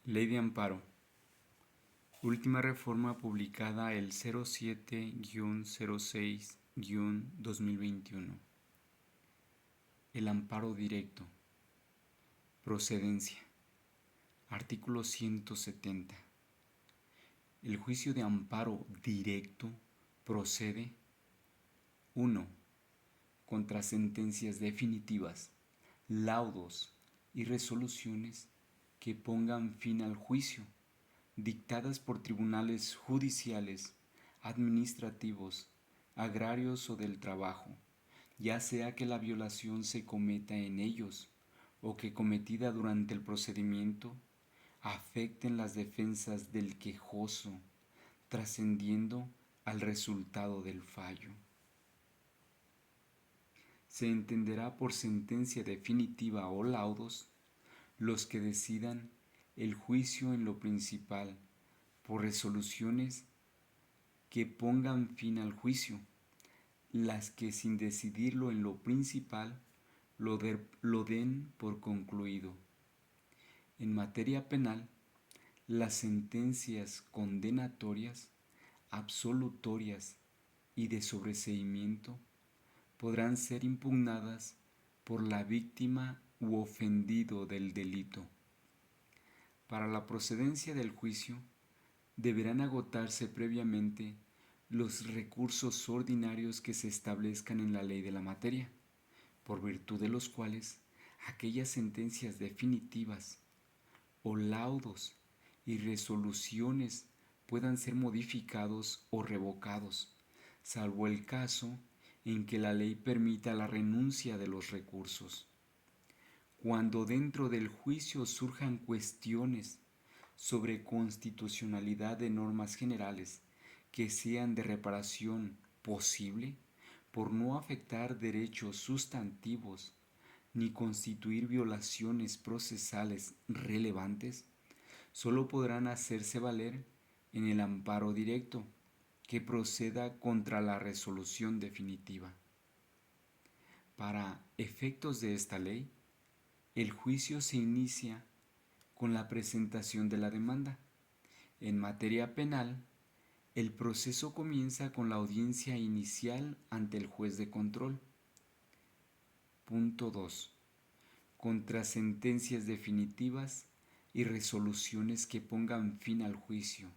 Ley de Amparo. Última reforma publicada el 07-06-2021. El amparo directo. Procedencia. Artículo 170. El juicio de amparo directo procede: 1. Contra sentencias definitivas, laudos y resoluciones que pongan fin al juicio, dictadas por tribunales judiciales, administrativos, agrarios o del trabajo, ya sea que la violación se cometa en ellos o que cometida durante el procedimiento afecten las defensas del quejoso, trascendiendo al resultado del fallo. Se entenderá por sentencia definitiva o laudos los que decidan el juicio en lo principal, por resoluciones que pongan fin al juicio, las que sin decidirlo en lo principal lo den por concluido. En materia penal, las sentencias condenatorias, absolutorias y de sobreseimiento podrán ser impugnadas por la víctima u ofendido del delito. Para la procedencia del juicio, deberán agotarse previamente los recursos ordinarios que se establezcan en la ley de la materia, por virtud de los cuales aquellas sentencias definitivas o laudos y resoluciones puedan ser modificados o revocados, salvo el caso en que la ley permita la renuncia de los recursos. Cuando dentro del juicio surjan cuestiones sobre constitucionalidad de normas generales que sean de reparación posible, por no afectar derechos sustantivos ni constituir violaciones procesales relevantes, solo podrán hacerse valer en el amparo directo que proceda contra la resolución definitiva. Para efectos de esta ley, el juicio se inicia con la presentación de la demanda. En materia penal, el proceso comienza con la audiencia inicial ante el juez de control. Punto 2. Contra sentencias definitivas y resoluciones que pongan fin al juicio,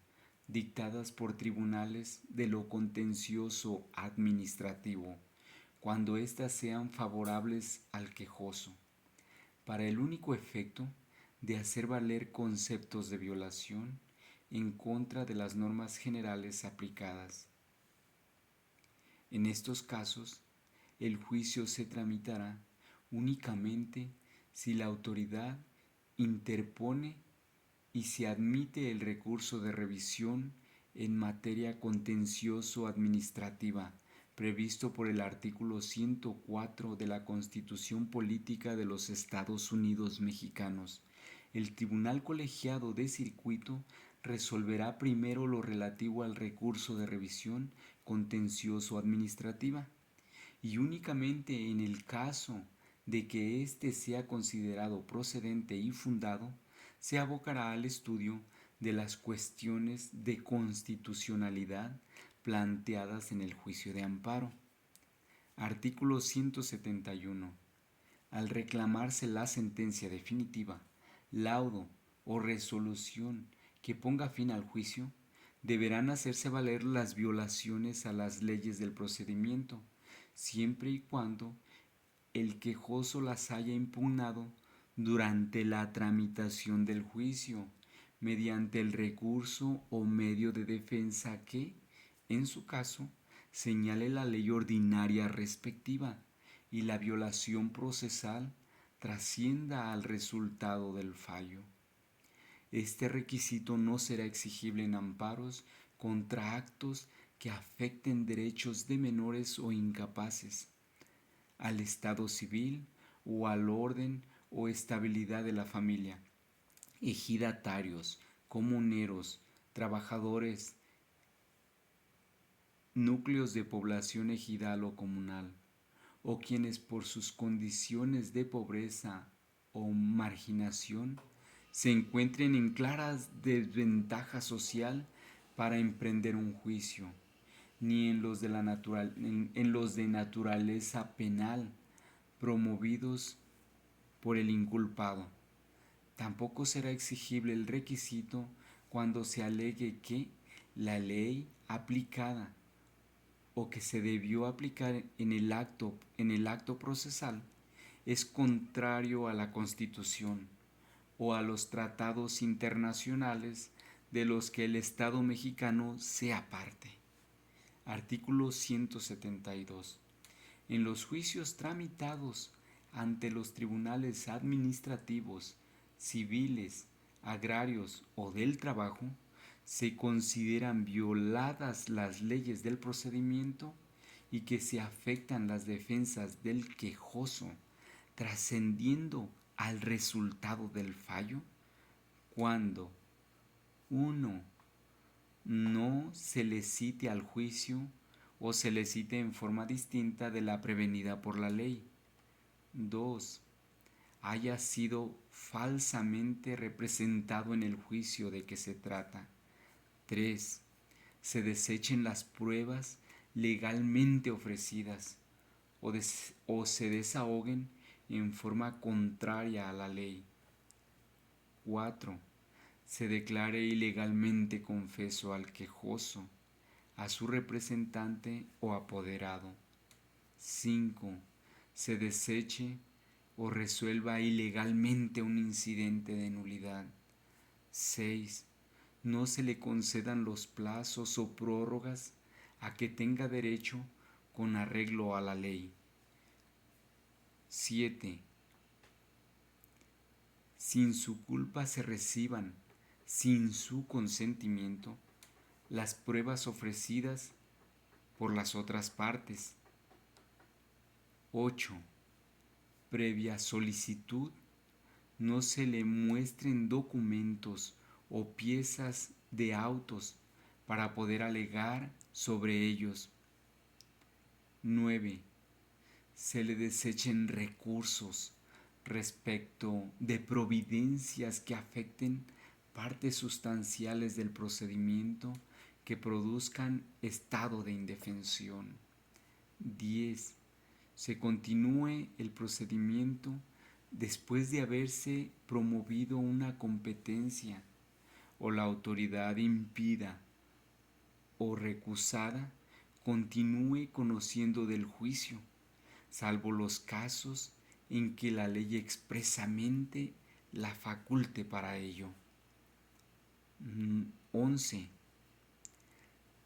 dictadas por tribunales de lo contencioso administrativo, cuando éstas sean favorables al quejoso, para el único efecto de hacer valer conceptos de violación en contra de las normas generales aplicadas. En estos casos, el juicio se tramitará únicamente si la autoridad interpone y se admite el recurso de revisión en materia contencioso-administrativa previsto por el artículo 104 de la Constitución Política de los Estados Unidos Mexicanos. El Tribunal Colegiado de Circuito resolverá primero lo relativo al recurso de revisión contencioso-administrativa y únicamente en el caso de que éste sea considerado procedente y fundado, se abocará al estudio de las cuestiones de constitucionalidad planteadas en el juicio de amparo. Artículo 171. Al reclamarse la sentencia definitiva, laudo o resolución que ponga fin al juicio, deberán hacerse valer las violaciones a las leyes del procedimiento, siempre y cuando el quejoso las haya impugnado durante la tramitación del juicio, mediante el recurso o medio de defensa que, en su caso, señale la ley ordinaria respectiva y la violación procesal trascienda al resultado del fallo. Este requisito no será exigible en amparos contra actos que afecten derechos de menores o incapaces, al estado civil o al orden o estabilidad de la familia, ejidatarios, comuneros, trabajadores, núcleos de población ejidal o comunal, o quienes por sus condiciones de pobreza o marginación se encuentren en clara desventaja social para emprender un juicio, ni en los en los de naturaleza penal promovidos por el inculpado. Tampoco será exigible el requisito cuando se alegue que la ley aplicada o que se debió aplicar en el acto procesal es contrario a la Constitución o a los tratados internacionales de los que el Estado mexicano sea parte. Artículo 172. En los juicios tramitados ante los tribunales administrativos, civiles, agrarios o del trabajo, se consideran violadas las leyes del procedimiento y que se afectan las defensas del quejoso, trascendiendo al resultado del fallo, cuando 1. No se le cite al juicio o se le cite en forma distinta de la prevenida por la ley. 2. Haya sido falsamente representado en el juicio de que se trata. 3. Se desechen las pruebas legalmente ofrecidas o se desahoguen en forma contraria a la ley. 4. Se declare ilegalmente confeso al quejoso, a su representante o apoderado. 5. Se deseche o resuelva ilegalmente un incidente de nulidad. 6. No se le concedan los plazos o prórrogas a que tenga derecho con arreglo a la ley. 7. Sin su culpa se reciban, sin su consentimiento, las pruebas ofrecidas por las otras partes. 8. Previa solicitud, no se le muestren documentos o piezas de autos para poder alegar sobre ellos. 9. Se le desechen recursos respecto de providencias que afecten partes sustanciales del procedimiento que produzcan estado de indefensión. 10. Se continúe el procedimiento después de haberse promovido una competencia o la autoridad impida o recusada continúe conociendo del juicio, salvo los casos en que la ley expresamente la faculte para ello. 11.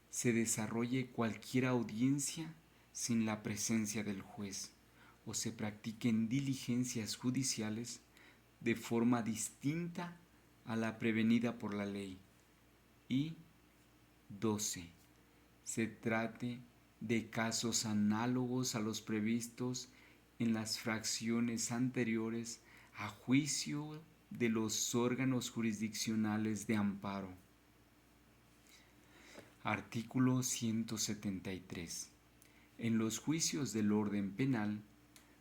Se desarrolle cualquier audiencia sin la presencia del juez o se practiquen diligencias judiciales de forma distinta a la prevenida por la ley. Y 12. Se trate de casos análogos a los previstos en las fracciones anteriores a juicio de los órganos jurisdiccionales de amparo. Artículo 173. En los juicios del orden penal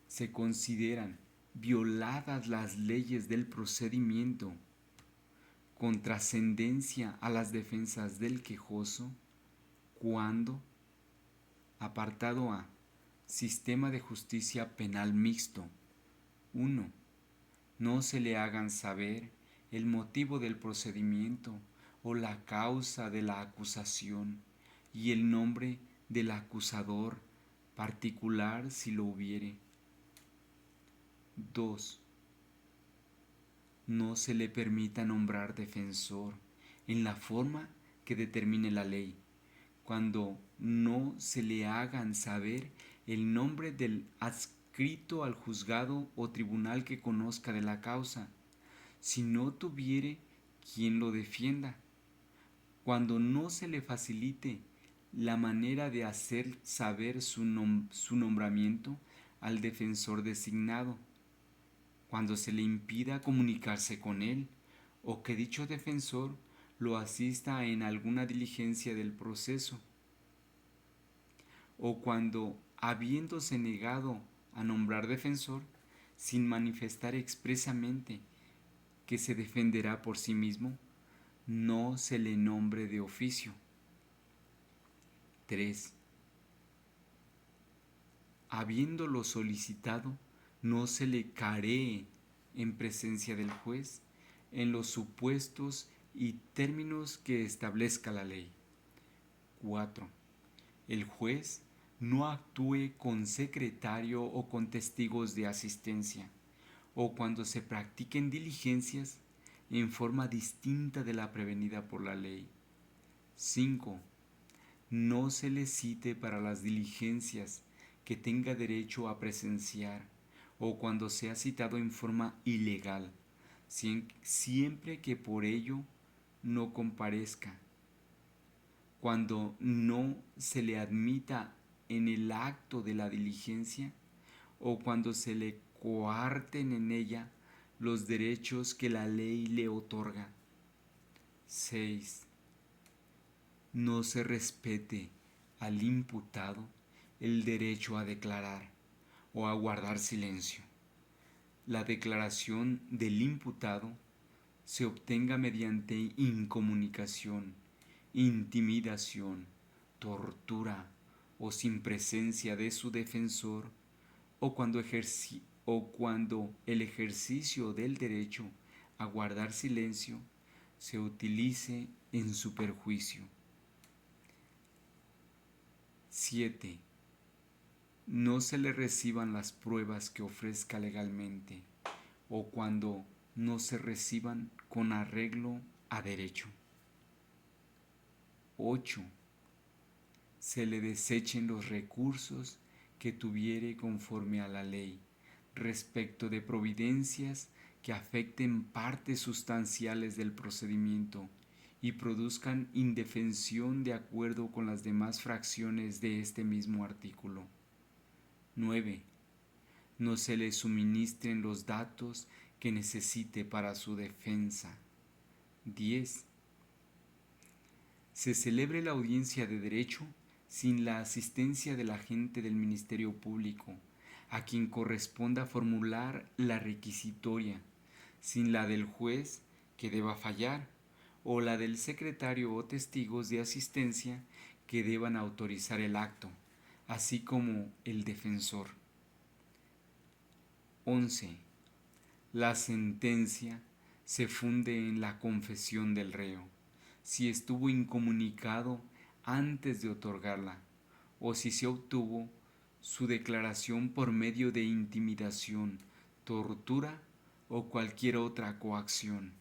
se consideran violadas las leyes del procedimiento con trascendencia a las defensas del quejoso cuando, apartado A, Sistema de Justicia Penal Mixto. 1. No se le hagan saber el motivo del procedimiento o la causa de la acusación y el nombre del acusador particular si lo hubiere. 2. No se le permita nombrar defensor en la forma que determine la ley, cuando no se le hagan saber el nombre del adscrito al juzgado o tribunal que conozca de la causa, si no tuviere quien lo defienda, cuando no se le facilite la manera de hacer saber su nombramiento al defensor designado, cuando se le impida comunicarse con él o que dicho defensor lo asista en alguna diligencia del proceso, o cuando, habiéndose negado a nombrar defensor, sin manifestar expresamente que se defenderá por sí mismo, no se le nombre de oficio. 3. Habiéndolo solicitado, no se le caree en presencia del juez en los supuestos y términos que establezca la ley. 4. El juez no actúe con secretario o con testigos de asistencia, o cuando se practiquen diligencias en forma distinta de la prevenida por la ley. 5. No se le cite para las diligencias que tenga derecho a presenciar, o cuando sea citado en forma ilegal, siempre que por ello no comparezca. Cuando no se le admita en el acto de la diligencia, o cuando se le coarten en ella los derechos que la ley le otorga. 6. No se respete al imputado el derecho a declarar o a guardar silencio. La declaración del imputado se obtenga mediante incomunicación, intimidación, tortura o sin presencia de su defensor, o cuando el ejercicio del derecho a guardar silencio se utilice en su perjuicio. 7. No se le reciban las pruebas que ofrezca legalmente, o cuando no se reciban con arreglo a derecho. 8. Se le desechen los recursos que tuviere conforme a la ley, respecto de providencias que afecten partes sustanciales del procedimiento y produzcan indefensión de acuerdo con las demás fracciones de este mismo artículo. 9. No se le suministren los datos que necesite para su defensa. 10. Se celebre la audiencia de derecho sin la asistencia del agente del Ministerio Público, a quien corresponda formular la requisitoria, sin la del juez que deba fallar, o la del secretario o testigos de asistencia que deban autorizar el acto, así como el defensor. 11. La sentencia se funde en la confesión del reo, si estuvo incomunicado antes de otorgarla, o si se obtuvo su declaración por medio de intimidación, tortura o cualquier otra coacción.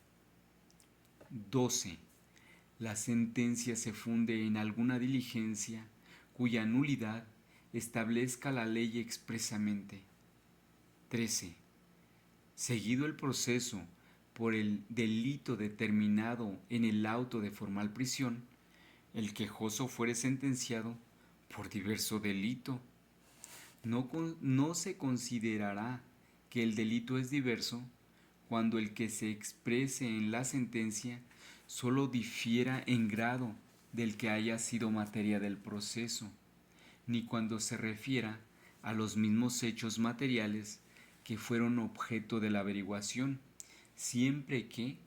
12. La sentencia se funde en alguna diligencia cuya nulidad establezca la ley expresamente. 13. Seguido el proceso por el delito determinado en el auto de formal prisión, el quejoso fuere sentenciado por diverso delito. No se considerará que el delito es diverso cuando el que se exprese en la sentencia solo difiera en grado del que haya sido materia del proceso, ni cuando se refiera a los mismos hechos materiales que fueron objeto de la averiguación, siempre que,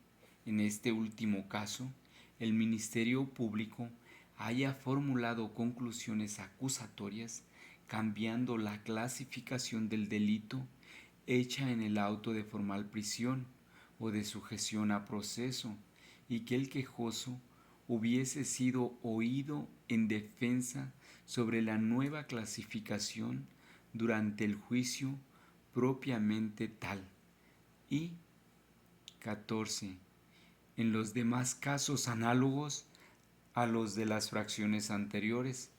en este último caso, el Ministerio Público haya formulado conclusiones acusatorias cambiando la clasificación del delito hecha en el auto de formal prisión o de sujeción a proceso, y que el quejoso hubiese sido oído en defensa sobre la nueva clasificación durante el juicio propiamente tal. Y 14. En los demás casos análogos a los de las fracciones anteriores,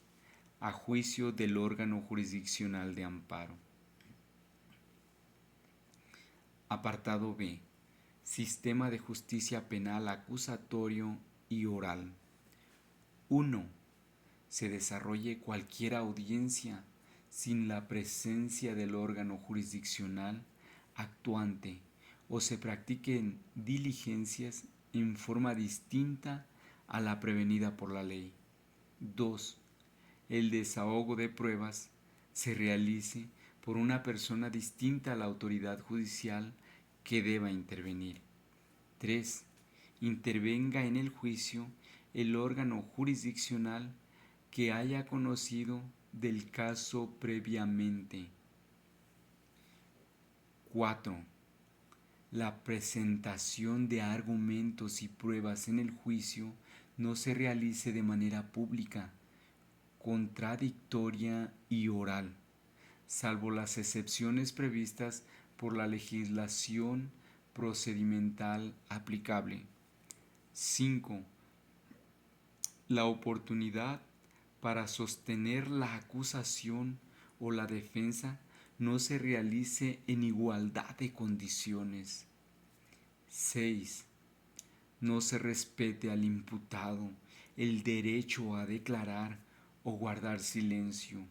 a juicio del órgano jurisdiccional de amparo. Apartado B. Sistema de justicia penal acusatorio y oral. 1. Se desarrolle cualquier audiencia sin la presencia del órgano jurisdiccional actuante o se practiquen diligencias en forma distinta a la prevenida por la ley. 2. El desahogo de pruebas se realice por una persona distinta a la autoridad judicial que deba intervenir. 3. Intervenga en el juicio el órgano jurisdiccional que haya conocido del caso previamente. 4. La presentación de argumentos y pruebas en el juicio no se realice de manera pública, contradictoria y oral, salvo las excepciones previstas por la legislación procedimental aplicable. 5. La oportunidad para sostener la acusación o la defensa no se realice en igualdad de condiciones. 6. No se respete al imputado el derecho a declarar o guardar silencio.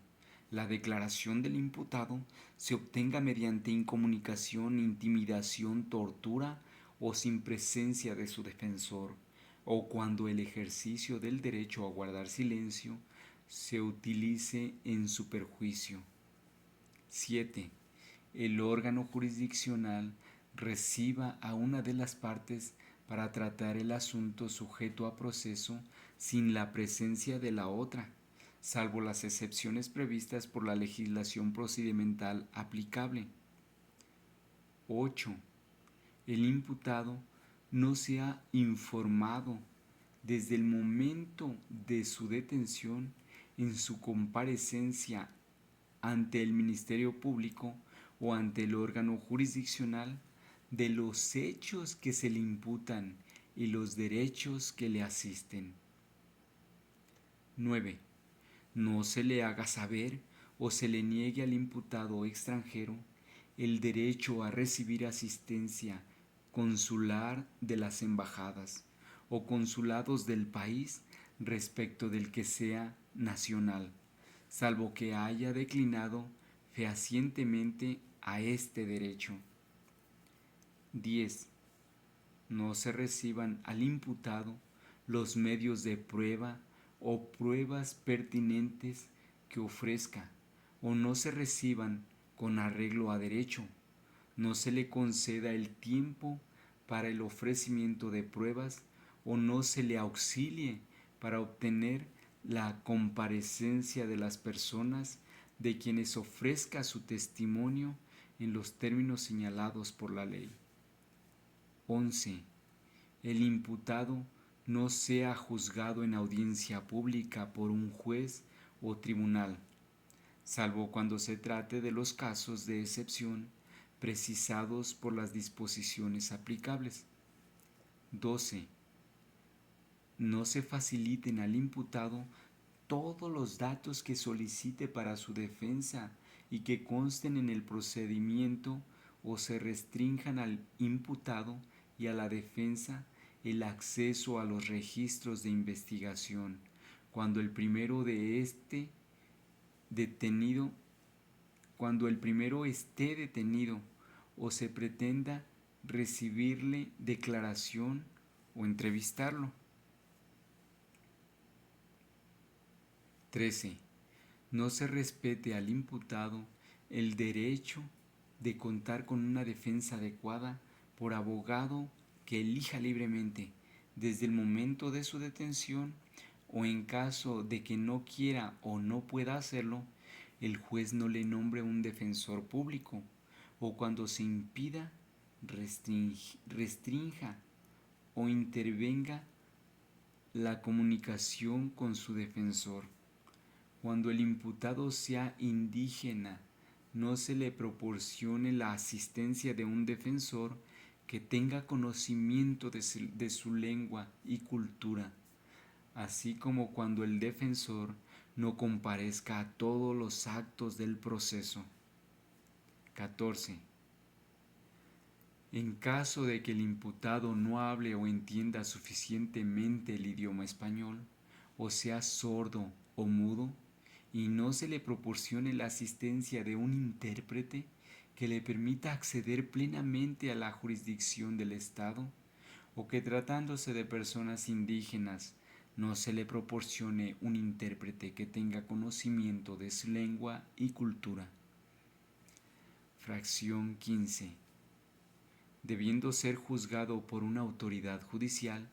La declaración del imputado se obtenga mediante incomunicación, intimidación, tortura o sin presencia de su defensor, o cuando el ejercicio del derecho a guardar silencio se utilice en su perjuicio. 7. El órgano jurisdiccional reciba a una de las partes para tratar el asunto sujeto a proceso sin la presencia de la otra, salvo las excepciones previstas por la legislación procedimental aplicable. 8. El imputado no sea informado desde el momento de su detención en su comparecencia ante el Ministerio Público o ante el órgano jurisdiccional de los hechos que se le imputan y los derechos que le asisten. 9. No se le haga saber o se le niegue al imputado extranjero el derecho a recibir asistencia consular de las embajadas o consulados del país respecto del que sea nacional, salvo que haya declinado fehacientemente a este derecho. 10. No se reciban al imputado los medios de prueba o pruebas pertinentes que ofrezca, o no se reciban con arreglo a derecho. No se le conceda el tiempo para el ofrecimiento de pruebas o no se le auxilie para obtener la comparecencia de las personas de quienes ofrezca su testimonio en los términos señalados por la ley. 11. El imputado no sea juzgado en audiencia pública por un juez o tribunal, salvo cuando se trate de los casos de excepción precisados por las disposiciones aplicables. 12. No se faciliten al imputado todos los datos que solicite para su defensa y que consten en el procedimiento o se restrinjan al imputado y a la defensa el acceso a los registros de investigación cuando el primero esté detenido o se pretenda recibirle declaración o entrevistarlo. 13. No se respete al imputado el derecho de contar con una defensa adecuada por abogado que elija libremente desde el momento de su detención, o en caso de que no quiera o no pueda hacerlo, el juez no le nombre un defensor público, o cuando se impida, restrinja o intervenga la comunicación con su defensor. Cuando el imputado sea indígena, no se le proporcione la asistencia de un defensor que tenga conocimiento de su lengua y cultura, así como cuando el defensor no comparezca a todos los actos del proceso. 14. En caso de que el imputado no hable o entienda suficientemente el idioma español, o sea sordo o mudo, y no se le proporcione la asistencia de un intérprete que le permita acceder plenamente a la jurisdicción del Estado, o que tratándose de personas indígenas no se le proporcione un intérprete que tenga conocimiento de su lengua y cultura. Fracción 15. debiendo ser juzgado por una autoridad judicial,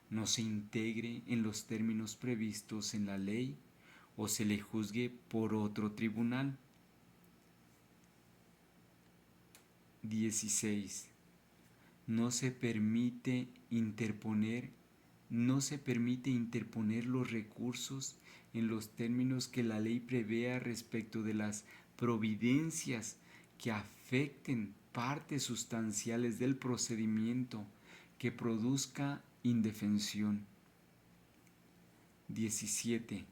no se integre en los términos previstos en la ley o se le juzgue por otro tribunal. 16. No se permite interponer los recursos en los términos que la ley prevea respecto de las providencias que afecten partes sustanciales del procedimiento que produzca indefensión. 17.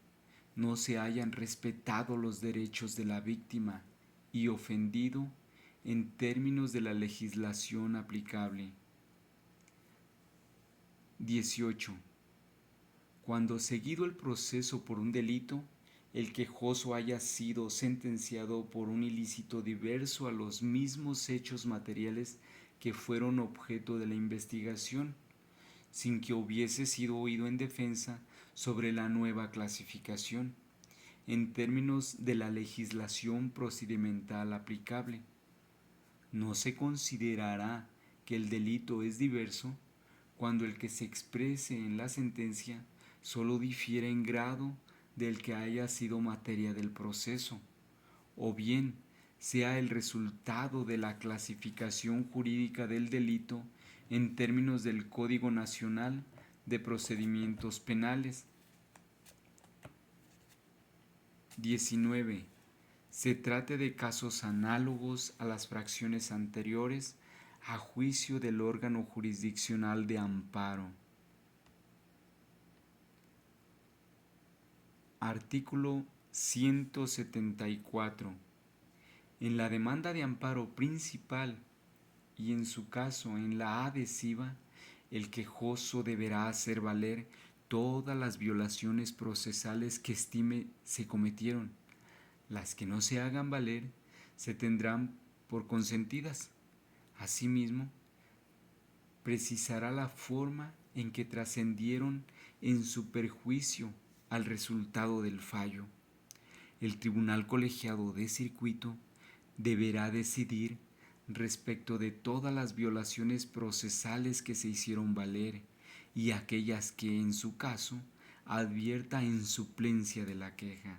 No se hayan respetado los derechos de la víctima y ofendido en términos de la legislación aplicable. 18. Cuando seguido el proceso por un delito, el quejoso haya sido sentenciado por un ilícito diverso a los mismos hechos materiales que fueron objeto de la investigación, sin que hubiese sido oído en defensa sobre la nueva clasificación, en términos de la legislación procedimental aplicable. No se considerará que el delito es diverso cuando el que se exprese en la sentencia solo difiere en grado del que haya sido materia del proceso, o bien sea el resultado de la clasificación jurídica del delito en términos del Código Nacional de Procedimientos Penales. 19. Se trate de casos análogos a las fracciones anteriores a juicio del órgano jurisdiccional de amparo. Artículo 174. En la demanda de amparo principal y en su caso en la adhesiva, el quejoso deberá hacer valer todas las violaciones procesales que estime se cometieron. Las que no se hagan valer se tendrán por consentidas. Asimismo, precisará la forma en que trascendieron en su perjuicio al resultado del fallo. El tribunal colegiado de circuito deberá decidir respecto de todas las violaciones procesales que se hicieron valer y aquellas que, en su caso, advierta en suplencia de la queja.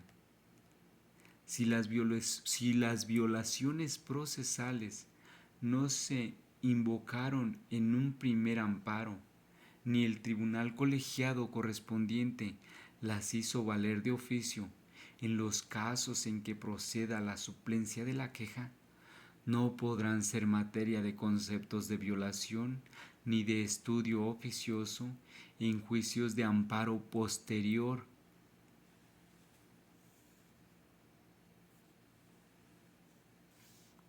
Si las violaciones procesales no se invocaron en un primer amparo, ni el tribunal colegiado correspondiente las hizo valer de oficio en los casos en que proceda la suplencia de la queja, no podrán ser materia de conceptos de violación ni de estudio oficioso en juicios de amparo posterior